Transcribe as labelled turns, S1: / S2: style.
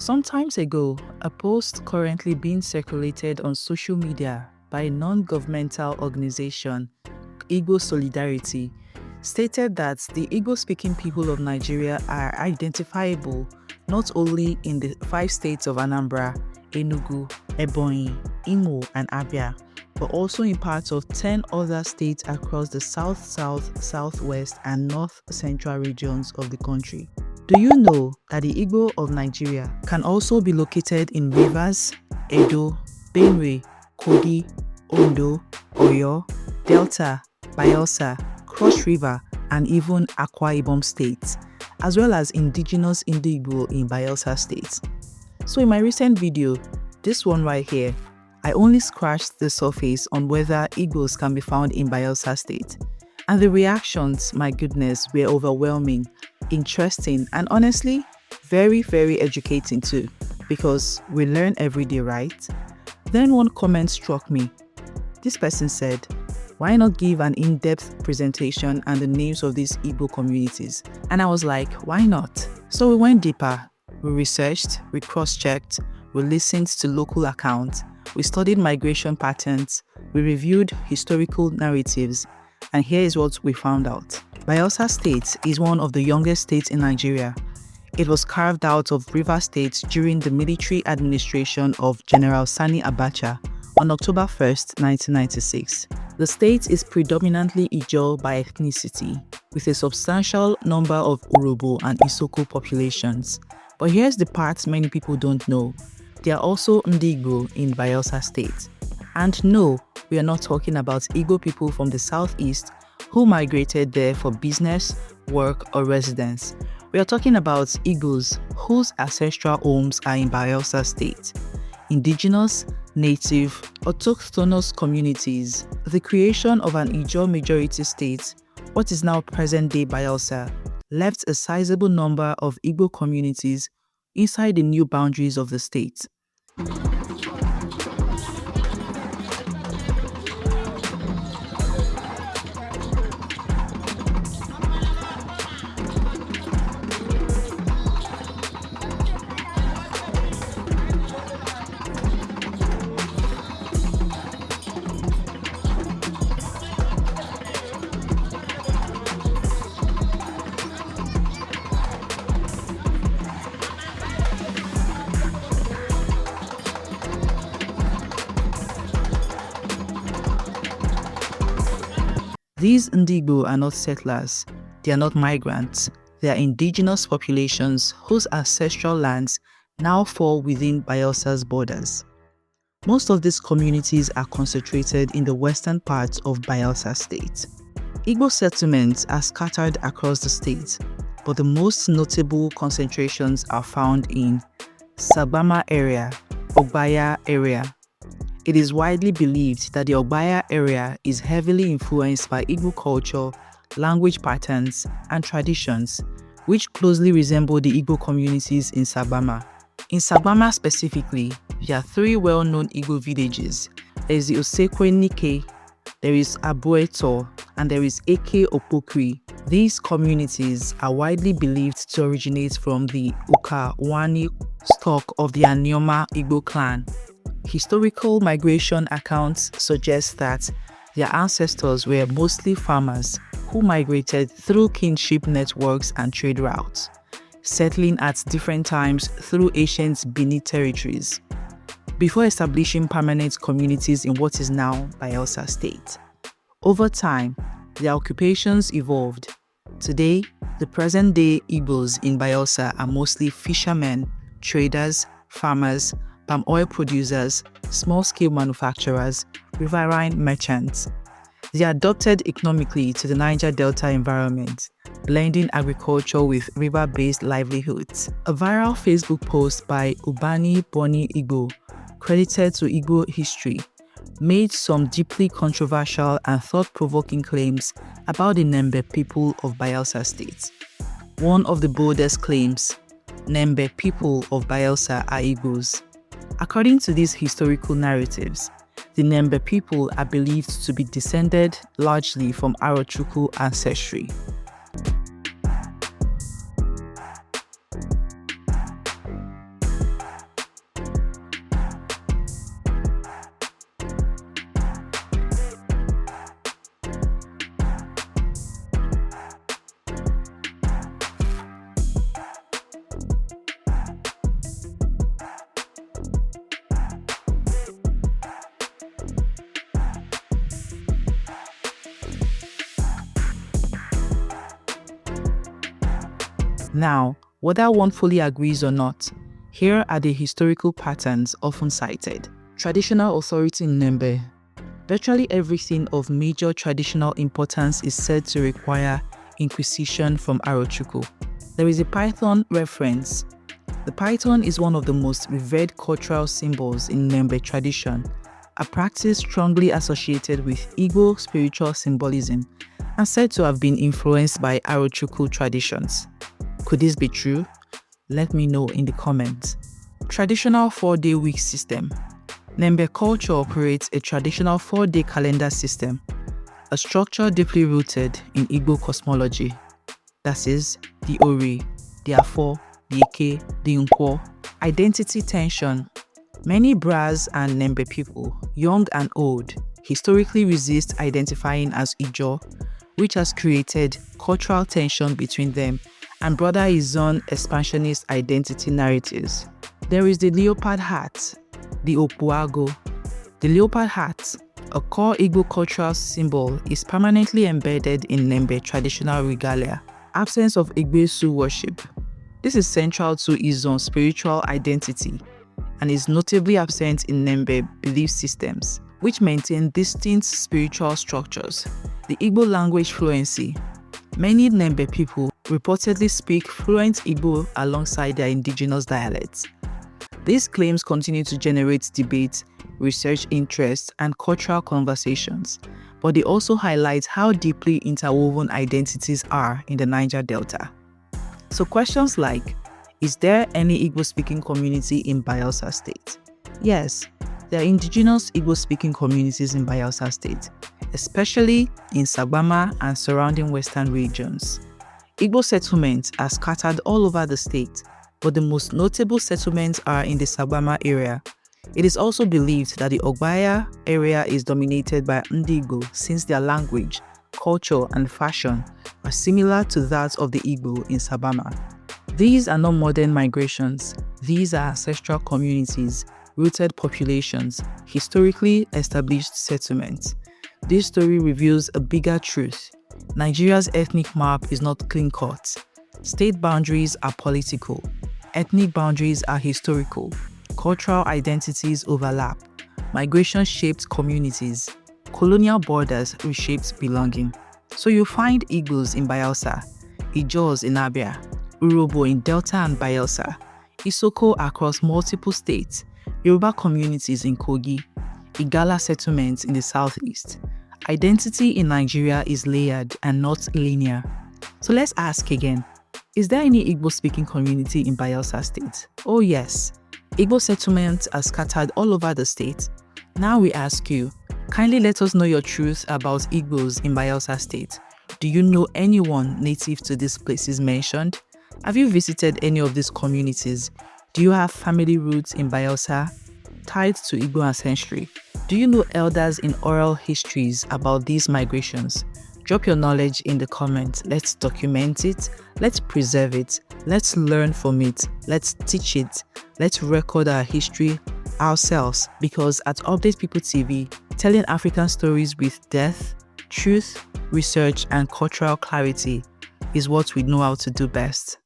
S1: Some time ago, a post currently being circulated on social media by a non-governmental organization, Igbo Solidarity, stated that the Igbo-speaking people of Nigeria are identifiable not only in the 5 states of Anambra, Enugu, Ebonyi, Imo, and Abia, but also in parts of 10 other states across the south, southwest, and north central regions of the country. Do you know that the Igbo of Nigeria can also be located in Rivers, Edo, Benue, Kogi, Ondo, Oyo, Delta, Bayelsa, Cross River, and even Akwa Ibom states, as well as indigenous Igbo in Bayelsa State? So in my recent video, this one right here, I only scratched the surface on whether Igbos can be found in Bayelsa State. And the reactions, my goodness, were overwhelming, interesting, and honestly, very, very educating too, because we learn every day, right? Then one comment struck me. This person said, why not give an in-depth presentation and the names of these Igbo communities? And I was like, why not? So we went deeper. We researched, we cross-checked, we listened to local accounts, we studied migration patterns, we reviewed historical narratives, and here is what we found out. Bayelsa State is one of the youngest states in Nigeria. It was carved out of Rivers State during the military administration of General Sani Abacha on October 1st, 1996. The state is predominantly Ijaw by ethnicity, with a substantial number of Urhobo and Isoko populations. But here's the part many people don't know. There are also Igbo in Bayelsa State. And no, we are not talking about Igbo people from the southeast who migrated there for business, work, or residence. We are talking about Igbos whose ancestral homes are in Bayelsa State. Indigenous, native, autochthonous communities. The creation of an Ijaw majority state, what is now present-day Bayelsa, left a sizable number of Igbo communities inside the new boundaries of the state. These Igbo are not settlers, they are not migrants, they are indigenous populations whose ancestral lands now fall within Bayelsa's borders. Most of these communities are concentrated in the western parts of Bayelsa State. Igbo settlements are scattered across the state, but the most notable concentrations are found in Sagbama area, Ogbia area. It is widely believed that the Ogbia area is heavily influenced by Igbo culture, language patterns, and traditions, which closely resemble the Igbo communities in Sagbama. In Sagbama specifically, there are 3 well-known Igbo villages. There is the Osekwe Nike, there is Abueto, and there is Eke Opokri. These communities are widely believed to originate from the Ukawani stock of the Anioma Igbo clan. Historical migration accounts suggest that their ancestors were mostly farmers who migrated through kinship networks and trade routes, settling at different times through ancient Bini territories, before establishing permanent communities in what is now Bayelsa State. Over time, their occupations evolved. Today, the present-day Igbos in Bayelsa are mostly fishermen, traders, farmers, palm oil producers, small-scale manufacturers, riverine merchants. They are adapted economically to the Niger Delta environment, blending agriculture with river-based livelihoods. A viral Facebook post by Ubani Boni Igbo, credited to Igbo history, made some deeply controversial and thought-provoking claims about the Nembe people of Bayelsa State. One of the boldest claims, Nembe people of Bayelsa are Igbos. According to these historical narratives, the Nembe people are believed to be descended largely from Arochukwu ancestry. Now, whether one fully agrees or not, here are the historical patterns often cited. Traditional authority in Nembe. Virtually everything of major traditional importance is said to require inquisition from Arochukwu. There is a python reference. The python is one of the most revered cultural symbols in Nembe tradition, a practice strongly associated with Igbo spiritual symbolism and said to have been influenced by Arochukwu traditions. Could this be true? Let me know in the comments. Traditional 4-day week system. Nembe culture operates a traditional 4-day calendar system, a structure deeply rooted in Igbo cosmology. That is, the Ori, the Afo, the Eke, the Nkwo. Identity tension. Many Bras and Nembe people, young and old, historically resist identifying as Ijo, which has created cultural tension between them and broader Izon expansionist identity narratives. There is the leopard hat, the Opuago. The leopard hat, a core Igbo cultural symbol, is permanently embedded in Nembe traditional regalia. Absence of Igbesu worship. This is central to Izon's spiritual identity and is notably absent in Nembe belief systems, which maintain distinct spiritual structures. The Igbo language fluency. Many Nembe people reportedly speak fluent Igbo alongside their indigenous dialects. These claims continue to generate debate, research interest, and cultural conversations, but they also highlight how deeply interwoven identities are in the Niger Delta. So questions like, is there any Igbo-speaking community in Bayelsa State? Yes, there are indigenous Igbo-speaking communities in Bayelsa State, especially in Sagbama and surrounding western regions. Igbo settlements are scattered all over the state, but the most notable settlements are in the Sagbama area. It is also believed that the Ogbia area is dominated by Igbo since their language, culture, and fashion are similar to that of the Igbo in Sagbama. These are not modern migrations. These are ancestral communities, rooted populations, historically established settlements. This story reveals a bigger truth. Nigeria's ethnic map is not clean-cut. State boundaries are political. Ethnic boundaries are historical. Cultural identities overlap. Migration shaped communities. Colonial borders reshaped belonging. So you find Igbos in Bayelsa, Ijos in Abia, Urobo in Delta and Bayelsa, Isoko across multiple states, Yoruba communities in Kogi, Igala settlements in the southeast. Identity in Nigeria is layered and not linear. So let's ask again, is there any Igbo-speaking community in Bayelsa State? Oh yes, Igbo settlements are scattered all over the state. Now we ask you, kindly let us know your truth about Igbos in Bayelsa State. Do you know anyone native to these places mentioned? Have you visited any of these communities? Do you have family roots in Bayelsa, tied to Igbo ancestry? Do you know elders in oral histories about these migrations? Drop your knowledge in the comments. Let's document it. Let's preserve it. Let's learn from it. Let's teach it. Let's record our history ourselves, because at Update People TV, telling African stories with depth, truth, research, and cultural clarity is what we know how to do best.